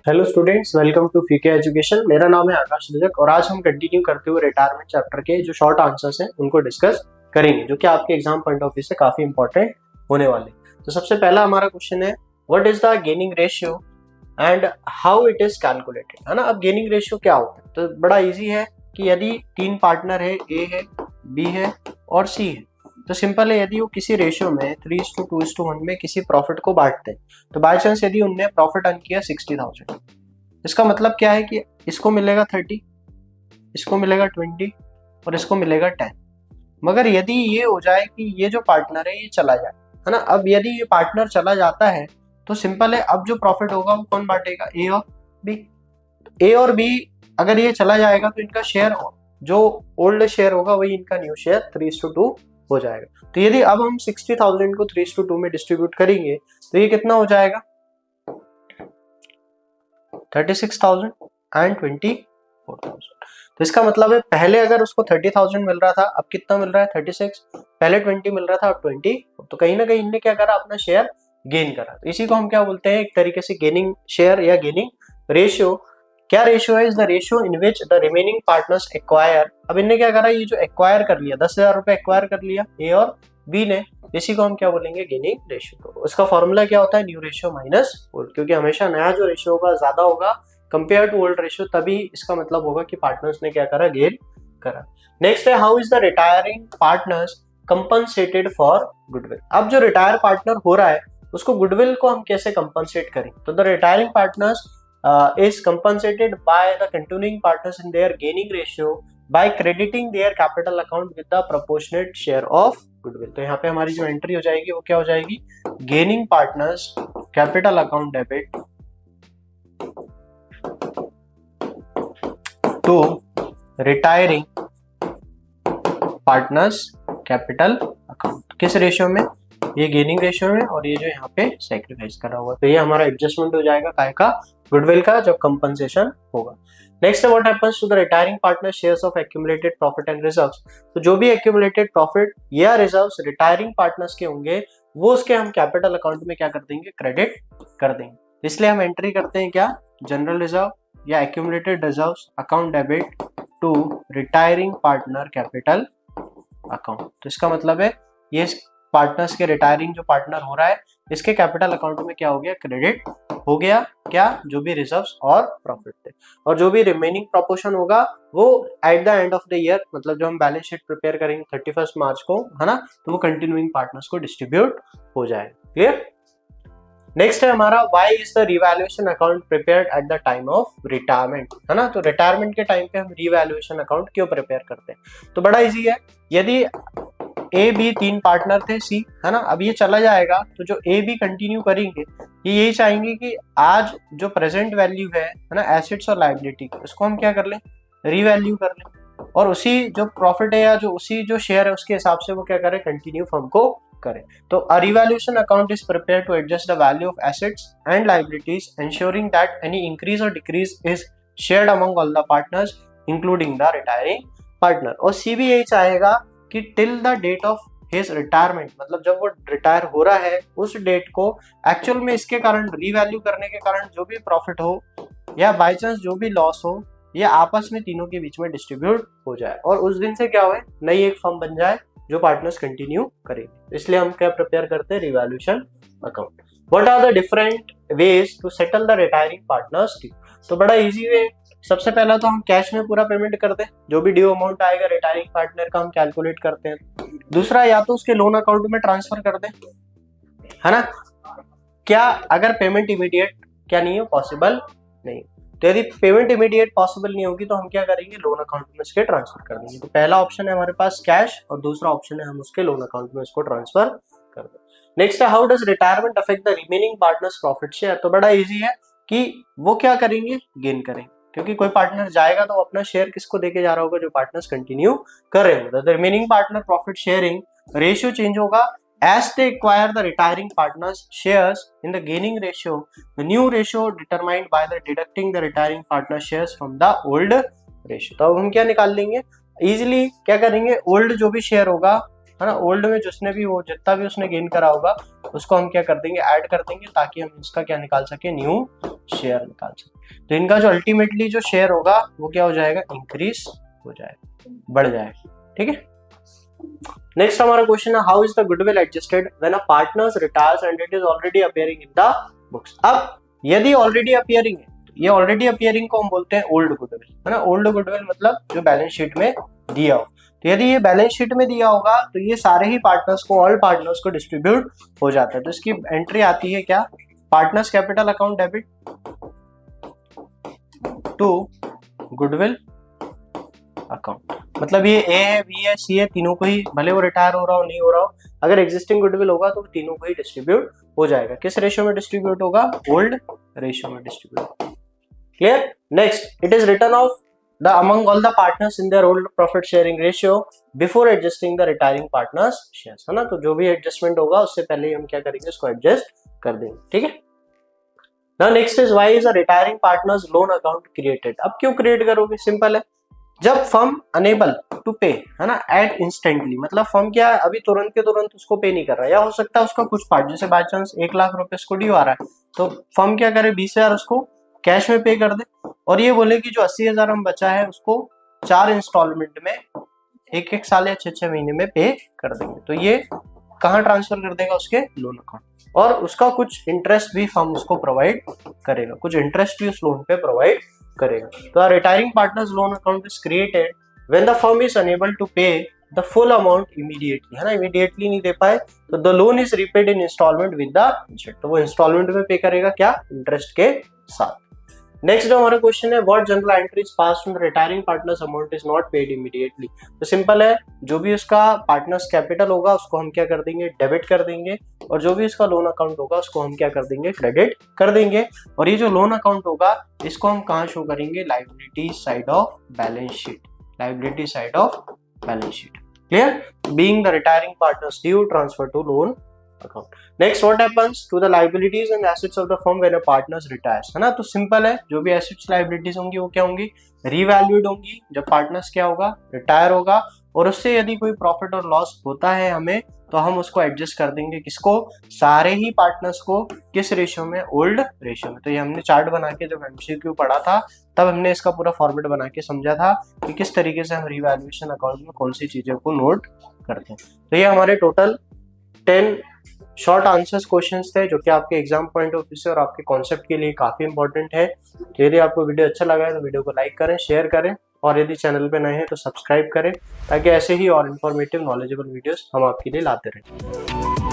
Hello students, welcome to फीके education. मेरा नाम है आकाश रजक और आज हम कंटिन्यू करते हुए रिटायरमेंट चैप्टर के जो शॉर्ट आंसर्स हैं उनको डिस्कस करेंगे, जो कि आपके एग्जाम पॉइंट ऑफ व्यू से काफी इंपॉर्टेंट होने वाले। तो सबसे पहला हमारा क्वेश्चन है, what is the gaining ratio and how it is calculated, है ना। अब गेनिंग रेशियो क्या होता है, तो बड़ा इजी है कि यदि तीन पार्टनर है, ए है, बी है और सी है, तो सिंपल है, यदि वो किसी रेशियो में 3:2:1 में किसी प्रॉफिट को बांटते हैं, तो बाय चांस यदि उनने प्रॉफिट अर्न किया 60,000, इसका मतलब क्या है कि इसको मिलेगा 30, इसको मिलेगा 20 और इसको मिलेगा 10। मगर यदि ये हो जाए कि ये जो पार्टनर है ये चला जाए, है ना। अब यदि ये पार्टनर चला जाता है तो सिंपल है, अब जो प्रॉफिट होगा वो कौन बांटेगा, ए और बी। ए और बी अगर ये चला जाएगा तो इनका शेयर, जो ओल्ड शेयर होगा वही इनका न्यू शेयर 3:2 हो जाएगा। तो यदि अब हम 60,000 को 3:2 में डिस्ट्रीब्यूट करेंगे तो ये कितना हो जाएगा, 36,000 एंड 24,000। तो इसका मतलब है पहले अगर उसको 30,000 मिल रहा था, अब कितना मिल रहा है 36, पहले 20 मिल रहा था, अब 20। तो कहीं ना कहीं इनने क्या करा, अपना शेयर गेन करा। तो इसी को हम क्या बोलते हैं, एक तरीके से गेनिंग शेयर या गेनिंग रेशियो। क्या रेशियो है, is the ratio in which the remaining partners acquire. अब इनने क्या करा, ये जो एक्वायर कर लिया, 10,000 रुपए एक्वायर कर लिया ए और बी ने, इसी को हम क्या बोलेंगे, गेनिंग रेशियो। तो उसका फॉर्मूला क्या होता है, न्यू रेशियो माइनस ओल्ड, क्योंकि हमेशा नया जो रेशियो होगा ज्यादा होगा कंपेयर टू ओल्ड रेशियो, तभी इसका मतलब होगा कि पार्टनर्स ने क्या करा, गेन करा। नेक्स्ट है, how is the retiring partners compensated for goodwill. अब जो रिटायर पार्टनर हो रहा है उसको गुडविल को हम कैसे कंपनसेट करें, तो the retiring partners is compensated by the continuing partners in their gaining ratio by crediting their capital account with the proportionate share of goodwill। तो यहाँ पे हमारी जो एंट्री हो जाएगी वो क्या हो जाएगी, gaining partners capital account debit to retiring partners capital account। किस रेशियो में, ये गेनिंग रेशियो में, और ये जो यहाँ पे सैक्रिफाइस करा हुआ, तो ये हमारा एडजस्टमेंट हो जाएगा काय का, गुडविल का, जब कंपनसेशन होगा। नेक्स्ट है, what happens to the retiring partner shares of accumulated profit and reserves. तो जो भी एक्यूमुलेटेड प्रॉफिट या रिजर्व्स रिटायरिंग पार्टनर्स के होंगे वो उसके हम कैपिटल अकाउंट में क्या कर देंगे, क्रेडिट कर देंगे। इसलिए हम एंट्री करते हैं क्या, जनरल रिजर्व या accumulated reserves account debit to retiring partner capital account. तो इसका मतलब है ये पार्टनर्स के, रिटायरिंग जो पार्टनर हो रहा है इसके कैपिटल अकाउंट में क्या हो गया, क्रेडिट हो गया, क्या, जो भी रिजर्व्स और प्रॉफिट थे। और जो भी रिमेनिंग प्रोपोर्शन होगा वो at the end of the year, मतलब जो हम बैलेंस शीट प्रिपेयर करेंगे 31 मार्च को, है ना, तो वो कंटिन्यूइंग पार्टनर्स को डिस्ट्रीब्यूट हो जाएगा। क्लियर। नेक्स्ट है हमारा, why is the revaluation account prepared at the time of retirement, है ना। तो रिटायरमेंट के टाइम पे हम रिवैल्यूएशन अकाउंट क्यों प्रिपेयर करते हैं, तो बड़ा इजी है। यदि ए बी तीन पार्टनर थे, सी, है ना, अब ये चला जाएगा तो जो ए बी कंटिन्यू करेंगे ये यही चाहेंगे कि आज जो प्रेजेंट वैल्यू है ना, एसेट्स और लायबिलिटी की, उसको हम क्या कर लें, रीवैल्यू कर लें, और उसी जो प्रॉफिट है या जो उसी जो शेयर है उसके हिसाब से वो क्या करें, कंटिन्यू फर्म को करें। तो a revaluation account is prepared to adjust the value of assets and liabilities, ensuring that any increase or decrease is shared among all the partners including the retiring partner. और C भी यही चाहेगा कि till the date of his retirement, मतलब जब वो retire हो रहा है उस डेट को एक्चुअल में इसके कारण, रीवैल्यू करने के कारण जो भी प्रॉफिट हो या बाय चांस जो भी लॉस हो, ये आपस में तीनों के बीच में डिस्ट्रीब्यूट हो जाए और उस दिन से क्या हो, नई एक फर्म बन जाए जो पार्टनर्स कंटिन्यू करेंगे। इसलिए हम क्या प्रिपेयर करते हैं, revaluation account. What are the different ways to settle the retiring partners due. तो बड़ा इजी वे, सबसे पहला तो हम कैश में पूरा पेमेंट करते हैं, जो भी ड्यू अमाउंट आएगा रिटायरिंग पार्टनर का हम कैलकुलेट करते हैं। दूसरा, या तो उसके लोन अकाउंट में ट्रांसफर कर दें, है ना। क्या अगर पेमेंट इमीडिएट क्या नहीं है, पॉसिबल नहीं, तो यदि पेमेंट इमीडिएट पॉसिबल नहीं होगी तो हम क्या करेंगे, लोन अकाउंट में उसके ट्रांसफर कर देंगे। तो पहला ऑप्शन है हमारे पास कैश और दूसरा ऑप्शन है हम उसके लोन अकाउंट में उसको ट्रांसफर कर दें। नेक्स्ट है, how does retirement affect the remaining partners profit share. तो बड़ा इजी है कि वो क्या करेंगे, गेन करेंगे, क्योंकि कोई पार्टनर जाएगा तो अपना शेयर किसको देके जा रहा होगा, जो पार्टनर्स कंटिन्यू कर रहे होंगे। The remaining partner profit sharing ratio change होगा as they acquire the retiring partners shares in the gaining ratio, the new ratio determined by the deducting the retiring partner shares from the old ratio। तो अब हम क्या निकाल लेंगे, easily क्या करेंगे, old जो भी शेयर होगा, है ना, ओल्ड में जिसने भी वो जितना भी उसने गेन करा होगा उसको हम क्या कर देंगे, ऐड कर देंगे, ताकि हम इसका क्या निकाल सके, न्यू शेयर निकाल सकते। तो इनका जो अल्टीमेटली जो शेयर होगा वो क्या हो जाएगा, इंक्रीज हो जाएगा, बढ़ जाएगा। ठीक है। नेक्स्ट हमारा क्वेश्चन है, how is the goodwill adjusted when a partners retires and it is already appearing in the books. अब यदि ऑलरेडी अपीयरिंग है, ये ऑलरेडी अपीयरिंग को हम बोलते हैं ओल्ड गुडविल, है ना। ओल्ड गुडविल मतलब जो बैलेंस शीट में दिया हो। तो यदि ये बैलेंस शीट में दिया होगा तो ये सारे ही पार्टनर्स को, ऑल पार्टनर्स को डिस्ट्रीब्यूट हो जाता है। तो इसकी एंट्री आती है क्या, partners capital account debit to goodwill account. मतलब ये ए है, बी है, सी है, तीनों को ही, भले वो रिटायर हो रहा हो नहीं हो रहा हो, अगर एग्जिस्टिंग गुडविल होगा तो तीनों को ही डिस्ट्रीब्यूट हो जाएगा। किस रेशियो में डिस्ट्रीब्यूट होगा, ओल्ड रेशियो में distribute. Clear. Next, it is return of the among all the partners in their old profit sharing ratio before adjusting the retiring partners shares, है ना। तो जो भी एडजस्टमेंट होगा उससे पहले हम क्या करेंगे, इसको एडजस्ट कर देंगे। ठीक है। Now next is, why is a retiring partners loan account created. अब क्यों क्रिएट करोगे, सिंपल है, जब फर्म अनेबल टू पे, है ना, एट इंस्टेंटली, मतलब फर्म क्या है, अभी तुरंत के तुरंत उसको पे नहीं कर रहा है, या हो सकता है उसका कुछ पार्ट, जैसे बाय चांस 1 लाख रुपए उसको ड्यू आ रहा है, तो फर्म क्या करे, 20,000 उसको कैश में पे कर दे, और ये बोले कि जो 80,000 हम बचा है उसको 4 इंस्टॉलमेंट में 1-1 साल या 6-6 महीने में पे कर देंगे। तो ये कहाँ ट्रांसफर कर देगा, उसके लोन अकाउंट, और उसका कुछ इंटरेस्ट भी फर्म उसको प्रोवाइड करेगा, कुछ इंटरेस्ट भी उस लोन पे प्रोवाइड करेगा। तो retiring partners loan account is created when the firm is unable to pay the full amount immediately, है ना, इमीडिएटली नहीं दे पाए तो the loan is repaid in instalment with the interest, तो वो इंस्टॉलमेंट में पे करेगा, क्या, इंटरेस्ट के साथ। नेक्स्ट जो हमारा क्वेश्चन है, what general entries pass to the retiring partners amount is not paid immediately. तो सिंपल है, जो भी उसका पार्टनर्स कैपिटल होगा उसको हम क्या कर देंगे, डेबिट कर देंगे, और जो भी उसका लोन अकाउंट होगा उसको हम क्या कर देंगे, क्रेडिट कर देंगे। और ये जो लोन अकाउंट होगा इसको हम कहाँ शो करेंगे, liability side of balance sheet, liability side of balance sheet. Clear. Being the retiring partners due transfer to loan account. Next, what happens to the liabilities and assets of the firm when a partners retires, है ना। तो simple है, जो भी assets liabilities होंगी वो क्या होंगी, revalued होंगी जब पार्टनर्स क्या होगा, रिटायर होगा, और उससे यदि कोई प्रॉफिट और लॉस होता है हमें, तो हम उसको एडजस्ट कर देंगे, किसको, सारे ही पार्टनर्स को, किस रेशियो में, ओल्ड रेशियो में। तो ये हमने चार्ट बना के जब MCQ पढ़ा था तब हमने इसका पूरा फॉर्मेट बना के समझा था कि किस तरीके से हम रिवैल्यूएशन अकाउंट में कौन सी चीजों को नोट करते हैं। तो ये हमारे टोटल 10 शॉर्ट आंसर्स क्वेश्चंस थे जो कि आपके एग्जाम पॉइंट ऑफ व्यू से और आपके कॉन्सेप्ट के लिए काफी इंपॉर्टेंट है। तो यदि आपको वीडियो अच्छा लगा है तो वीडियो को लाइक करें, शेयर करें, और यदि चैनल पे नए हैं तो सब्सक्राइब करें, ताकि ऐसे ही और इन्फॉर्मेटिव नॉलेजेबल वीडियोस हम आपके लिए लाते रहें।